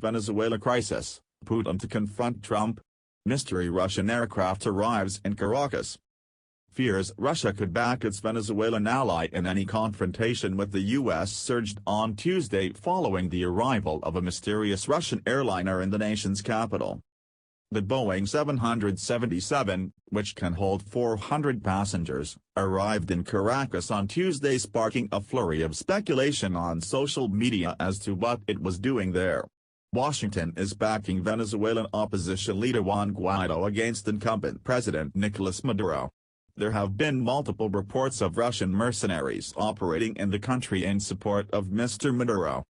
Venezuela crisis, Putin to confront Trump. Mystery Russian aircraft arrives in Caracas. Fears Russia could back its Venezuelan ally in any confrontation with the U.S. surged on Tuesday following the arrival of a mysterious Russian airliner in the nation's capital. The Boeing 777, which can hold 400 passengers, arrived in Caracas on Tuesday, sparking a flurry of speculation on social media as to what it was doing there. Washington is backing Venezuelan opposition leader Juan Guaido against incumbent President Nicolas Maduro. There have been multiple reports of Russian mercenaries operating in the country in support of Mr. Maduro.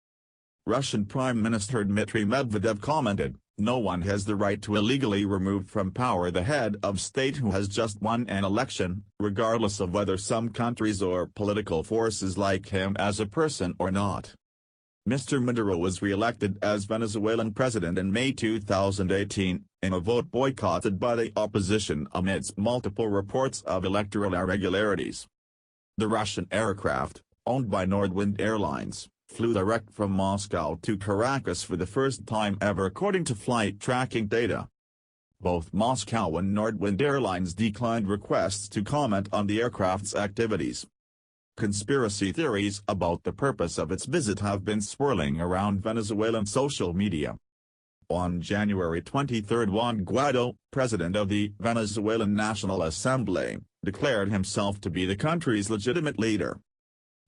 Russian Prime Minister Dmitry Medvedev commented, "No one has the right to illegally remove from power the head of state who has just won an election, regardless of whether some countries or political forces like him as a person or not." Mr. Maduro was re-elected as Venezuelan president in May 2018, in a vote boycotted by the opposition amidst multiple reports of electoral irregularities. The Russian aircraft, owned by Nordwind Airlines, flew direct from Moscow to Caracas for the first time ever according to flight tracking data. Both Moscow and Nordwind Airlines declined requests to comment on the aircraft's activities. Conspiracy theories about the purpose of its visit have been swirling around Venezuelan social media. On January 23, Juan Guaido, president of the Venezuelan National Assembly, declared himself to be the country's legitimate leader.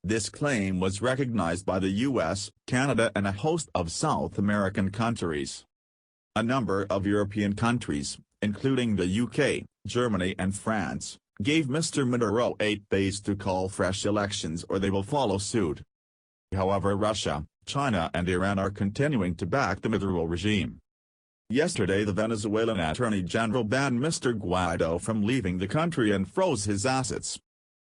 This claim was recognized by the U.S., Canada and a host of South American countries. A number of European countries, including the UK, Germany and France, gave Mr. Maduro 8 days to call fresh elections or they will follow suit. However, Russia, China and Iran are continuing to back the Maduro regime. Yesterday the Venezuelan Attorney General banned Mr. Guaido from leaving the country and froze his assets.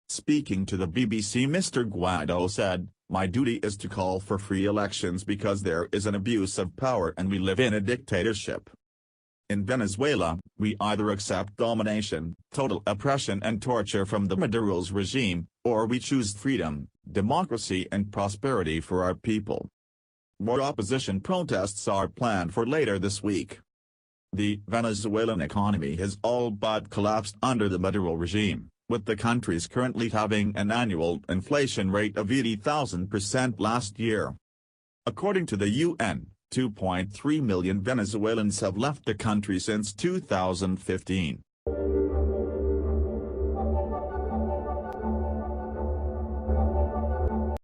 Speaking to the BBC, Mr. Guaido said, "My duty is to call for free elections because there is an abuse of power and we live in a dictatorship. In Venezuela, we either accept domination, total oppression and torture from the Maduro's regime, or we choose freedom, democracy and prosperity for our people." More opposition protests are planned for later this week. The Venezuelan economy has all but collapsed under the Maduro regime, with the countries currently having an annual inflation rate of 80,000% last year. According to the UN, 2.3 million Venezuelans have left the country since 2015.